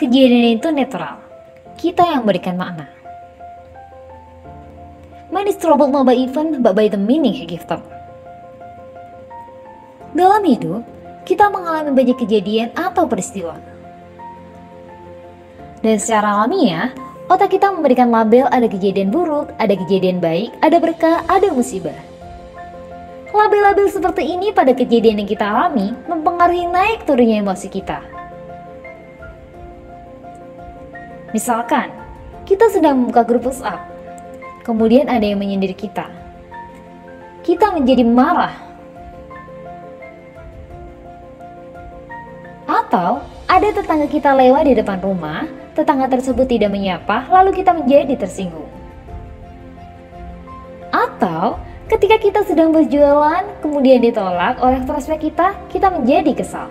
Kejadian itu netral. Kita yang berikan makna. Man is troubled not by event, but by the meaning he gives them. Dalam hidup, kita mengalami banyak kejadian atau peristiwa. Dan secara alamiah, otak kita memberikan label ada kejadian buruk, ada kejadian baik, ada berkah, ada musibah. Label-label seperti ini pada kejadian yang kita alami mempengaruhi naik turunnya emosi kita. Misalkan, kita sedang membuka grup WhatsApp, kemudian ada yang menyindir kita. Kita menjadi marah. Atau ada tetangga kita lewat di depan rumah, tetangga tersebut tidak menyapa, lalu kita menjadi tersinggung. Atau ketika kita sedang berjualan, kemudian ditolak oleh prospek kita menjadi kesal.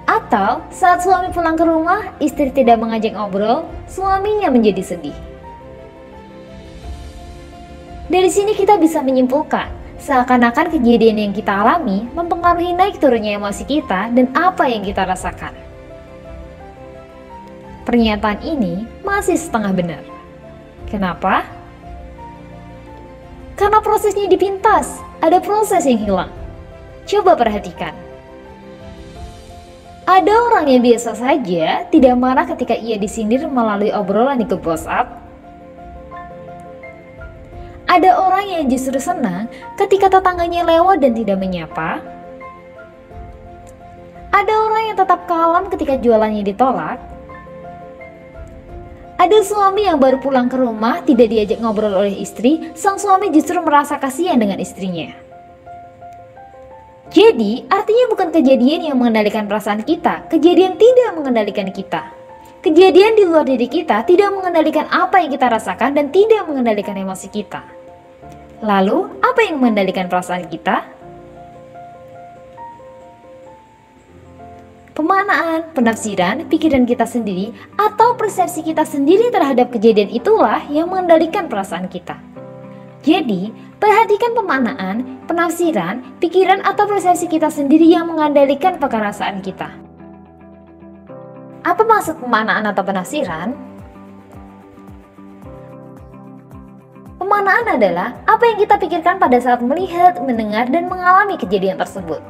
Atau saat suami pulang ke rumah, istri tidak mengajak ngobrol, suaminya menjadi sedih. Dari sini kita bisa menyimpulkan, seakan-akan kejadian yang kita alami mempengaruhi naik turunnya emosi kita dan apa yang kita rasakan. Pernyataan ini masih setengah benar. Kenapa? Karena prosesnya dipintas, ada proses yang hilang. Coba perhatikan. Ada orang yang biasa saja tidak marah ketika ia disindir melalui obrolan di grup WhatsApp. Ada orang yang justru senang ketika tetangganya lewat dan tidak menyapa. Ada orang yang tetap kalem ketika jualannya ditolak. Ada suami yang baru pulang ke rumah tidak diajak ngobrol oleh istri, sang suami justru merasa kasihan dengan istrinya. Jadi, artinya bukan kejadian yang mengendalikan perasaan kita, kejadian tidak mengendalikan kita. Kejadian di luar diri kita tidak mengendalikan apa yang kita rasakan dan tidak mengendalikan emosi kita. Lalu, apa yang mengendalikan perasaan kita? Pemaknaan, penafsiran, pikiran kita sendiri, atau persepsi kita sendiri terhadap kejadian itulah yang mengendalikan perasaan kita. Jadi, perhatikan pemaknaan, penafsiran, pikiran atau persepsi kita sendiri yang mengendalikan perasaan kita. Apa maksud pemaknaan atau penafsiran? Pemaknaan adalah apa yang kita pikirkan pada saat melihat, mendengar, dan mengalami kejadian tersebut.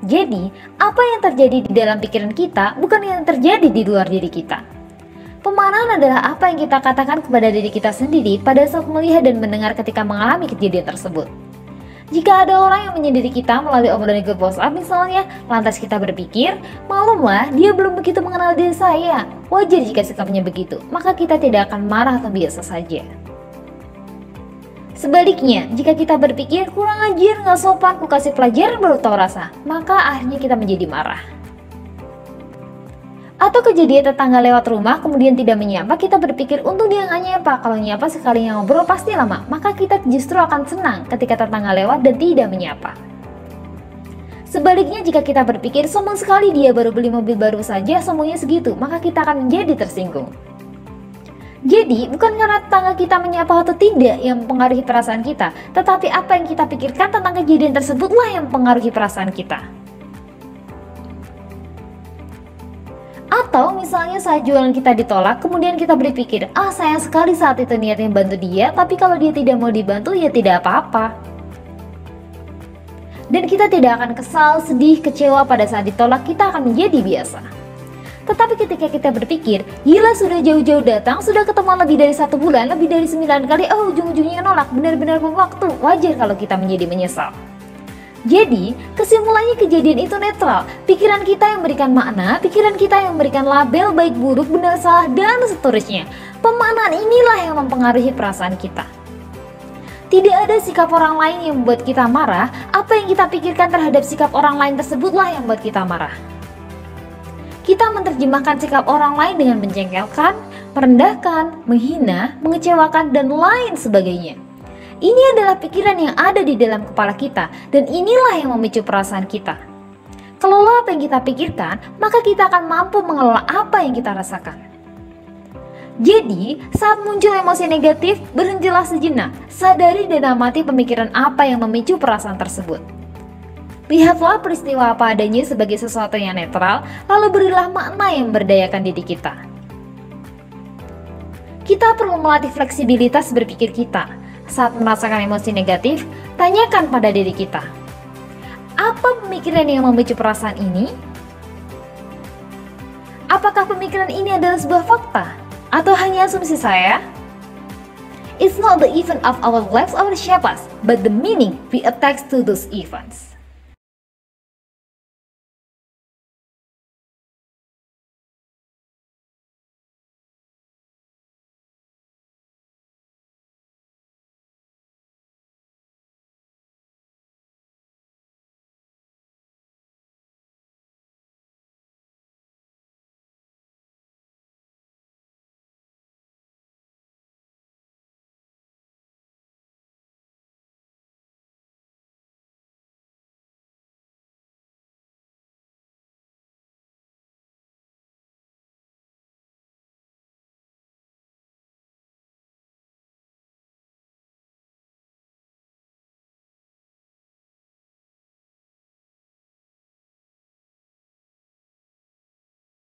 Jadi, apa yang terjadi di dalam pikiran kita bukan yang terjadi di luar diri kita. Pemaknaan adalah apa yang kita katakan kepada diri kita sendiri pada saat melihat dan mendengar ketika mengalami kejadian tersebut. Jika ada orang yang menyindir kita melalui obrolan di grup WhatsApp misalnya, lantas kita berpikir, maklumlah dia belum begitu mengenal diri saya. Wajar jika sikapnya begitu, maka kita tidak akan marah atau biasa saja. Sebaliknya, jika kita berpikir kurang ajar, nggak sopan, ku kasih pelajaran baru tahu rasa, maka akhirnya kita menjadi marah. Atau kejadian tetangga lewat rumah kemudian tidak menyapa, kita berpikir untung dia nggak nyapa, kalau nyapa sekali ngobrol pasti lama, maka kita justru akan senang ketika tetangga lewat dan tidak menyapa. Sebaliknya, jika kita berpikir sombong sekali dia baru beli mobil baru saja, sombongnya segitu, maka kita akan menjadi tersinggung. Jadi, bukan karena tetangga kita menyapa atau tidak yang mempengaruhi perasaan kita, tetapi apa yang kita pikirkan tentang kejadian tersebutlah yang mempengaruhi perasaan kita. Atau misalnya saat jualan kita ditolak, kemudian kita berpikir, sayang sekali saat itu niatnya bantu dia, tapi kalau dia tidak mau dibantu ya tidak apa-apa. Dan kita tidak akan kesal, sedih, kecewa pada saat ditolak, kita akan menjadi biasa. Tetapi ketika kita berpikir, gila sudah jauh-jauh datang, sudah ketemu lebih dari 1 bulan, lebih dari 9 kali, ujung-ujungnya nolak, benar-benar waktu, wajar kalau kita menjadi menyesal. Jadi, kesimpulannya kejadian itu netral, pikiran kita yang memberikan makna, pikiran kita yang memberikan label baik buruk, benar salah, dan seterusnya. Pemaknaan inilah yang mempengaruhi perasaan kita. Tidak ada sikap orang lain yang membuat kita marah, apa yang kita pikirkan terhadap sikap orang lain tersebutlah yang membuat kita marah. Kita menerjemahkan sikap orang lain dengan menjengkelkan, merendahkan, menghina, mengecewakan, dan lain sebagainya. Ini adalah pikiran yang ada di dalam kepala kita, dan inilah yang memicu perasaan kita. Kelola apa yang kita pikirkan, maka kita akan mampu mengelola apa yang kita rasakan. Jadi, saat muncul emosi negatif, berhentilah sejenak, sadari dan amati pemikiran apa yang memicu perasaan tersebut. Lihatlah peristiwa apa adanya sebagai sesuatu yang netral, lalu berilah makna yang memberdayakan diri kita. Kita perlu melatih fleksibilitas berpikir kita. Saat merasakan emosi negatif, tanyakan pada diri kita, apa pemikiran yang memicu perasaan ini? Apakah pemikiran ini adalah sebuah fakta? Atau hanya asumsi saya? It's not the event of our lives or shape us, but the meaning we attach to those events.